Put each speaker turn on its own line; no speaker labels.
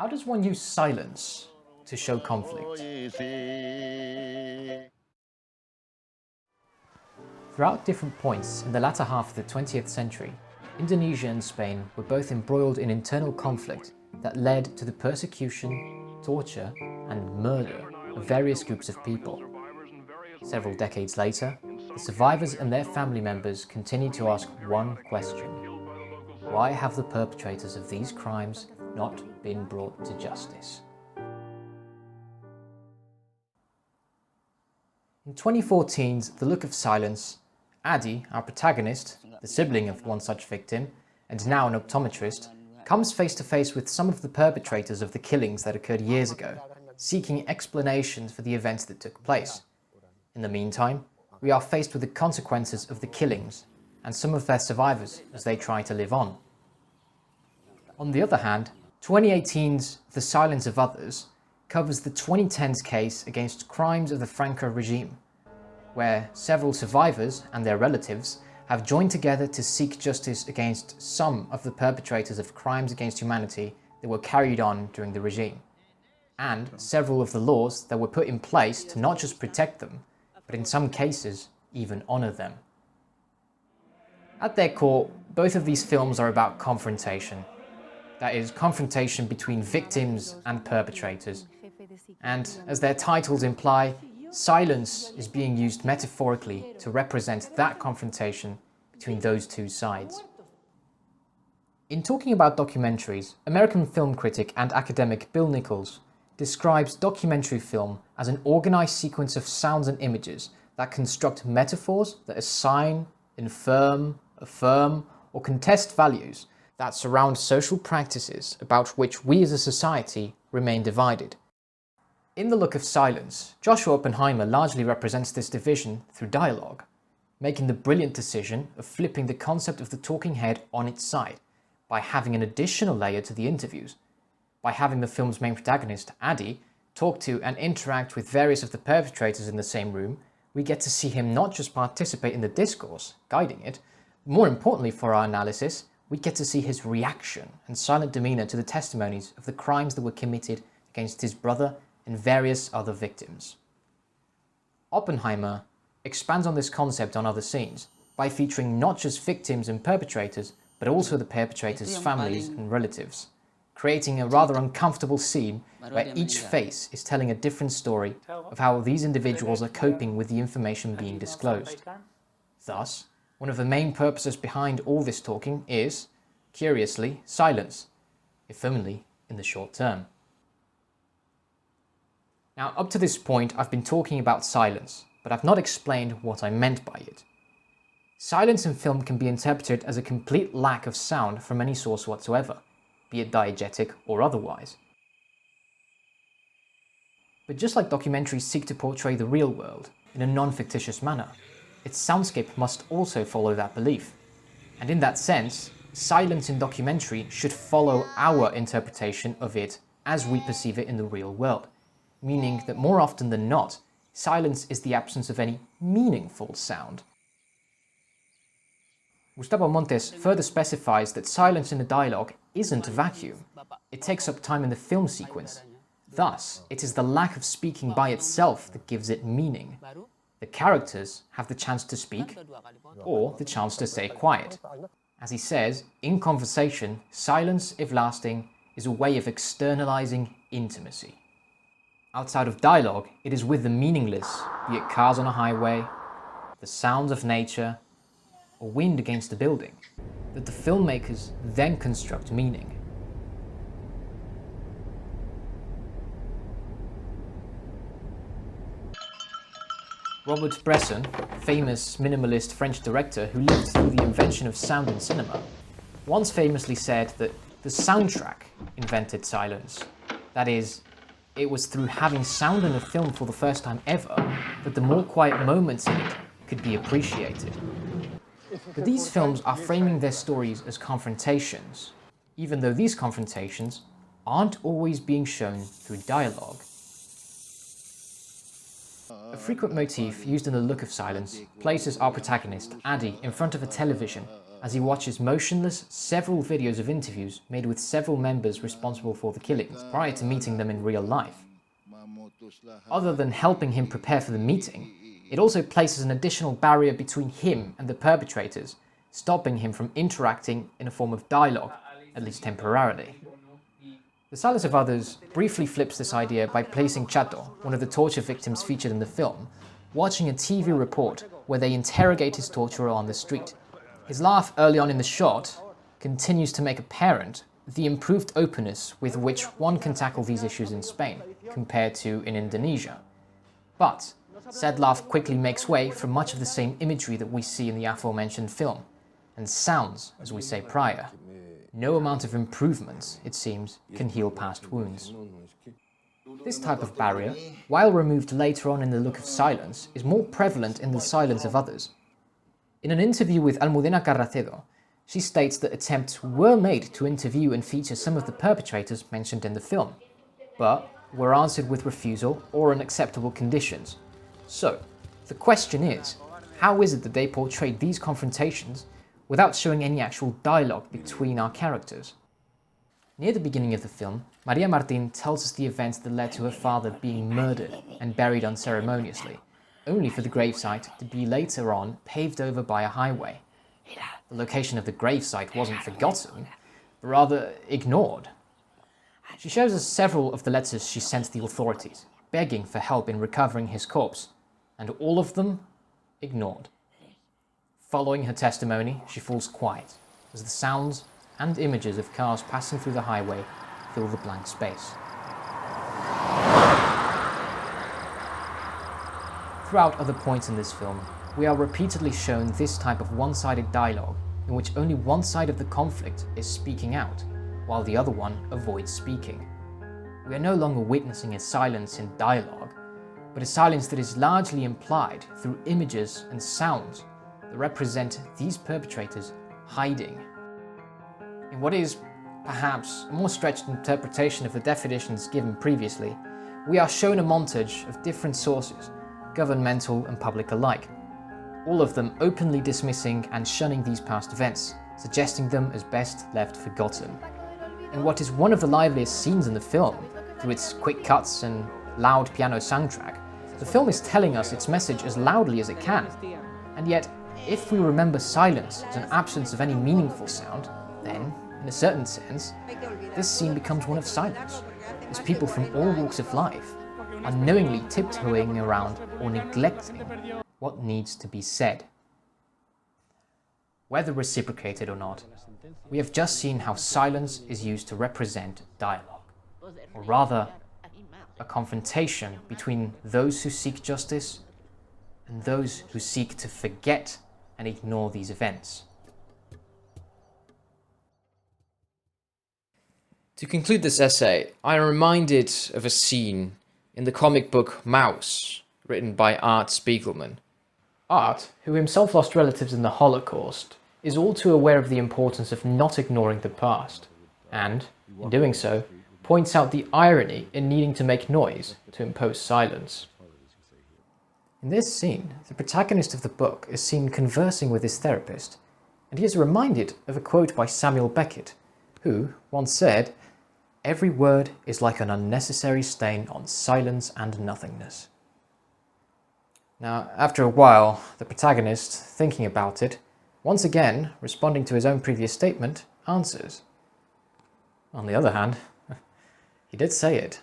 How does one use silence to show conflict? Throughout different points in the latter half of the 20th century, Indonesia and Spain were both embroiled in internal conflict that led to the persecution, torture, and murder of various groups of people. Several decades later, the survivors and their family members continue to ask one question: why have the perpetrators of these crimes not been brought to justice? In 2014's The Look of Silence, Adi, our protagonist, the sibling of one such victim, and now an optometrist, comes face to face with some of the perpetrators of the killings that occurred years ago, seeking explanations for the events that took place. In the meantime, we are faced with the consequences of the killings and some of their survivors as they try to live on. On the other hand, 2018's The Silence of Others covers the 2010's case against crimes of the Franco regime, where several survivors and their relatives have joined together to seek justice against some of the perpetrators of crimes against humanity that were carried on during the regime, and several of the laws that were put in place to not just protect them, but in some cases even honor them. At their core, both of these films are about confrontation. That is, confrontation between victims and perpetrators. And as their titles imply, silence is being used metaphorically to represent that confrontation between those two sides. In talking about documentaries, American film critic and academic Bill Nichols describes documentary film as an organized sequence of sounds and images that construct metaphors that assign, infirm, affirm, or contest values that surround social practices about which we as a society remain divided. In The Look of Silence, Joshua Oppenheimer largely represents this division through dialogue, making the brilliant decision of flipping the concept of the talking head on its side by having an additional layer to the interviews. By having the film's main protagonist, Adi, talk to and interact with various of the perpetrators in the same room, we get to see him not just participate in the discourse, guiding it, but more importantly for our analysis, we get to see his reaction and silent demeanor to the testimonies of the crimes that were committed against his brother and various other victims. Oppenheimer expands on this concept on other scenes by featuring not just victims and perpetrators, but also the perpetrators' families and relatives, creating a rather uncomfortable scene where each face is telling a different story of how these individuals are coping with the information being disclosed. Thus, one of the main purposes behind all this talking is, curiously, silence, if only in the short term. Now, up to this point, I've been talking about silence, but I've not explained what I meant by it. Silence in film can be interpreted as a complete lack of sound from any source whatsoever, be it diegetic or otherwise. But just like documentaries seek to portray the real world in a non-fictitious manner, its soundscape must also follow that belief. And in that sense, silence in documentary should follow our interpretation of it as we perceive it in the real world, meaning that more often than not, silence is the absence of any meaningful sound. Gustavo Montes further specifies that silence in a dialogue isn't a vacuum. It takes up time in the film sequence. Thus, it is the lack of speaking by itself that gives it meaning. The characters have the chance to speak, or the chance to stay quiet. As he says, in conversation, silence, if lasting, is a way of externalizing intimacy. Outside of dialogue, it is with the meaningless, be it cars on a highway, the sounds of nature, or wind against a building, that the filmmakers then construct meaning. Robert Bresson, famous minimalist French director who lived through the invention of sound in cinema, once famously said that the soundtrack invented silence. That is, it was through having sound in a film for the first time ever that the more quiet moments in it could be appreciated. But these films are framing their stories as confrontations, even though these confrontations aren't always being shown through dialogue. A frequent motif used in The Look of Silence places our protagonist, Adi, in front of a television as he watches motionless several videos of interviews made with several members responsible for the killings prior to meeting them in real life. Other than helping him prepare for the meeting, it also places an additional barrier between him and the perpetrators, stopping him from interacting in a form of dialogue, at least temporarily. The Silence of Others briefly flips this idea by placing Chato, one of the torture victims featured in the film, watching a TV report where they interrogate his torturer on the street. His laugh early on in the shot continues to make apparent the improved openness with which one can tackle these issues in Spain, compared to in Indonesia. But said laugh quickly makes way for much of the same imagery that we see in the aforementioned film, and sounds, as we say prior. No amount of improvements, it seems, can heal past wounds. This type of barrier, while removed later on in the look of silence, is more prevalent in the Silence of Others. In an interview with Almudena Carracedo, she states that attempts were made to interview and feature some of the perpetrators mentioned in the film, but were answered with refusal or unacceptable conditions. So, the question is, how is it that they portrayed these confrontations without showing any actual dialogue between our characters? Near the beginning of the film, Maria Martín tells us the events that led to her father being murdered and buried unceremoniously, only for the gravesite to be later on paved over by a highway. The location of the gravesite wasn't forgotten, but rather ignored. She shows us several of the letters she sent the authorities, begging for help in recovering his corpse, and all of them ignored. Following her testimony, she falls quiet, as the sounds and images of cars passing through the highway fill the blank space. Throughout other points in this film, we are repeatedly shown this type of one-sided dialogue, in which only one side of the conflict is speaking out, while the other one avoids speaking. We are no longer witnessing a silence in dialogue, but a silence that is largely implied through images and sounds that represent these perpetrators hiding. In what is, perhaps, a more stretched interpretation of the definitions given previously, we are shown a montage of different sources, governmental and public alike, all of them openly dismissing and shunning these past events, suggesting them as best left forgotten. In what is one of the liveliest scenes in the film, through its quick cuts and loud piano soundtrack, the film is telling us its message as loudly as it can. And yet, if we remember silence as an absence of any meaningful sound, then, in a certain sense, this scene becomes one of silence, as people from all walks of life unknowingly tiptoeing around or neglecting what needs to be said. Whether reciprocated or not, we have just seen how silence is used to represent dialogue, or rather, a confrontation between those who seek justice and those who seek to forget and ignore these events. To conclude this essay, I am reminded of a scene in the comic book Mouse, written by Art Spiegelman. Art, who himself lost relatives in the Holocaust, is all too aware of the importance of not ignoring the past, and, in doing so, points out the irony in needing to make noise to impose silence. In this scene, the protagonist of the book is seen conversing with his therapist, and he is reminded of a quote by Samuel Beckett, who once said, "Every word is like an unnecessary stain on silence and nothingness." Now, after a while, the protagonist, thinking about it, once again, responding to his own previous statement, answers. On the other hand, he did say it.